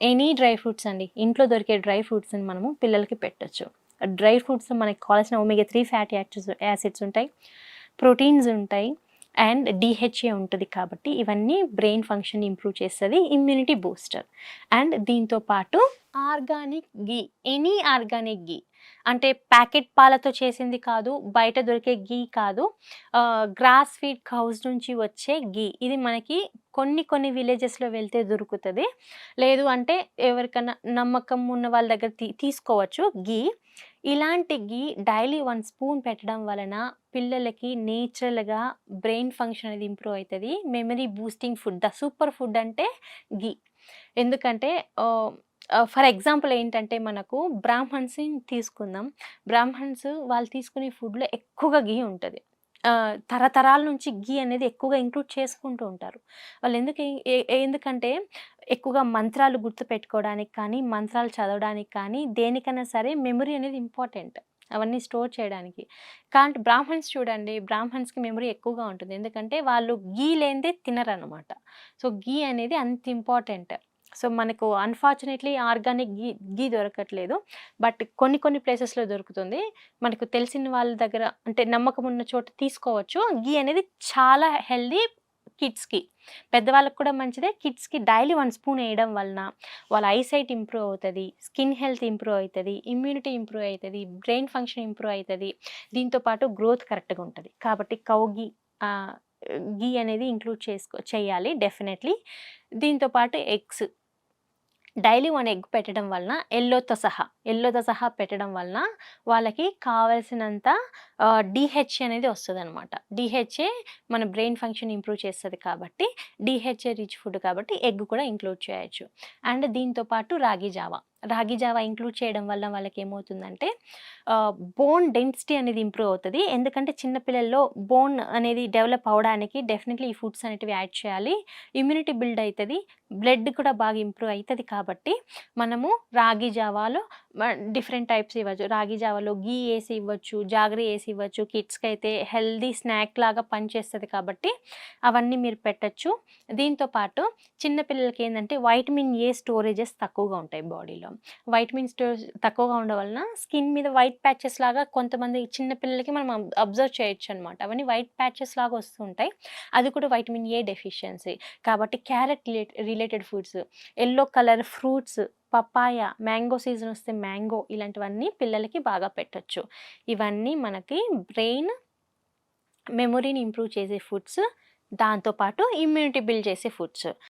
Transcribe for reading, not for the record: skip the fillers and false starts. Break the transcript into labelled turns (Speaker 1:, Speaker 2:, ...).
Speaker 1: Any dry fruits అండి. ఇంట్లో దొరికే డ్రై ఫ్రూట్స్‌ని మనము పిల్లలకి పెట్టొచ్చు. డ్రై ఫ్రూట్స్‌లో మనకి కావాల్సిన ఒమేగా 3 ఫ్యాటీ యాసిడ్స్ ఉంటాయి. ప్రోటీన్స్ ఉంటాయి. అండ్ డీహెచ్ఏ ఉంటది కాబట్టి ఇవన్నీ బ్రెయిన్ ఫంక్షన్‌ని ఇంప్రూవ్ చేస్తది. Immunity booster. అండ్ దీంతో పాటు ఆర్గానిక్ ఘీ, ఎనీ ఆర్గానిక్ ఘీ. అంటే ప్యాకెట్ పాలతో చేసింది కాదు, బయట దొరికే ఘీ కాదు. గ్రాస్ ఫీడ్ కౌస్ నుంచి వచ్చే ఘీ. ఇది మనకి కొన్ని విలేజెస్‌లో వెళ్తే దొరుకుతది. లేదు అంటే ఎవరికన్నా నమ్మకం ఉన్న వాళ్ళ దగ్గర తీసుకోవచ్చు ఘీ. ఇలాంటి ఘీ డైలీ 1 స్పూన్ పెట్టడం వలన పిల్లలకి నేచురల్‌గా బ్రెయిన్ ఫంక్షన్ అనేది ఇంప్రూవ్ అయితది. Memory boosting food. The super food అంటే ఘీ. ఎందుకంటే ఆహ్, ఫర్ ఎగ్జాంపుల్ ఏంటంటే మనకు బ్రాహ్మణ్స్‌ని తీసుకుందాం. బ్రాహ్మణ్స్ వాళ్ళు తీసుకునే ఫుడ్‌లో ఎక్కువగా ఘీ ఉంటది. తరతరాల నుంచి ఘీ అనేది ఎక్కువగా ఇంక్లూడ్ చేసుకుంటూ ఉంటారు. వాళ్ళు ఎందుకంటే ఎక్కువగా మంత్రాలు గుర్తుపెట్టుకోవడానికి కానీ, మంత్రాలు చదవడానికి కానీ, దేనికైనా సరే మెమరీ అనేది ఇంపార్టెంట్. అవన్నీ స్టోర్ చేయడానికి. కానీ బ్రాహ్మణ్స్ చూడండి, బ్రాహ్మణ్స్‌కి మెమరీ ఎక్కువగా ఉంటుంది. ఎందుకంటే వాళ్ళు ఘీ లేనిదే తినరనమాట. సో, ఘీ అనేది అంత ఇంపార్టెంట్. సో, మనకు అన్‌ఫార్చునేట్‌లీ ఆర్గానిక్ ఘీ దొరకట్లేదు. బట్ కొన్ని ప్లేసెస్‌లో దొరుకుతుంది. మనకు తెలిసిన వాళ్ళ దగ్గర అంటే నమ్మకం ఉన్న చోట తీసుకోవచ్చు. ఘీ అనేది చాలా హెల్తీ కిడ్స్‌కి. పెద్దవాళ్ళకి కూడా మంచిదే. కిడ్స్‌కి డైలీ 1 స్పూన్ ఎయడం వలన వాళ్ళ ఐసైట్ ఇంప్రూవ్ అవుతది. స్కిన్ హెల్త్ ఇంప్రూవ్ అయితది. ఇమ్యూనిటీ ఇంప్రూవ్ అయితది. బ్రెయిన్ ఫంక్షన్ ఇంప్రూవ్ అయితది. దీంతో పాటు గ్రోత్ కరెక్ట్‌గా ఉంటది. కాబట్టి కౌ ఘీ ఆహ్, ఘీ అనేది ఇంక్లూడ్ చేయాలి డెఫినెట్‌లీ. దీంతో పాటు ఎగ్స్. డైలీ 1 ఎగ్ పెట్టడం వలన యెల్లోతో సహా పెట్టడం వలన వాళ్ళకి కావాల్సినంత డీహెచ్ఏ అనేది వస్తదనమాట. డీహెచ్ఏ మన బ్రెయిన్ ఫంక్షన్ ఇంప్రూవ్ చేస్తది కాబట్టి, డీహెచ్ఏ రిచ్ ఫుడ్ కాబట్టి ఎగ్ కూడా ఇంక్లూడ్ చేయొచ్చు. అండ్ దీంతో పాటు రాగి జావా. రాగి జావా ఇంక్లూడ్ చేయడం వల్ల వాళ్ళకేమవుతుందంటే బోన్ డెన్సిటీ అనేది ఇంప్రూవ్ అవుతది. ఎందుకంటే చిన్న పిల్లల్లో బోన్ అనేది డెవలప్ అవ్వడానికి డెఫినెట్‌లీ ఈ ఫుడ్స్ అనేటివి యాడ్ చేయాలి. ఇమ్యూనిటీ బిల్డ్ అయితది. బ్లడ్ కూడా బాగా ఇంప్రూవ్ అయితది కాబట్టి, మనము రాగి జావాలో డిఫరెంట్ టైప్స్ ఇవ్వచ్చు. రాగి జావాలో ఘీ ఏసి ఇవ్వచ్చు, జాగరీ ఏసి ఇవ్వచ్చు. కిడ్స్‌కైతే హెల్తీ స్నాక్ లాగా పనిచేస్తది కాబట్టి, అవన్నీ మీరు పెట్టొచ్చు. దీంతో పాటు చిన్న పిల్లలకేందంటే వైటమిన్ ఏ స్టోరేజెస్ తక్కువగా ఉంటాయి బాడీలో. వైటమిన్ స్టోర్స్ తక్కువగా ఉండడం వలన స్కిన్ మీద వైట్ ప్యాచెస్ లాగా కొంతమంది చిన్న పిల్లలకి మనం అబ్జర్వ్ చేయొచ్చనమాట. అవన్నీ వైట్ ప్యాచెస్ లాగా వస్తూ ఉంటాయి. అది కూడా వైటమిన్ ఏ డెఫిషియన్సీ. కాబట్టి carrot related foods, yellow colour fruits, papaya, mango season వస్తే మ్యాంగో ఇలాంటివన్నీ పిల్లలకి బాగా పెట్టొచ్చు. ఇవన్నీ మనకి బ్రెయిన్ మెమొరీని ఇంప్రూవ్ చేసే ఫుడ్స్. దాంతో పాటు ఇమ్యూనిటీ బిల్డ్ చేసే ఫుడ్స్.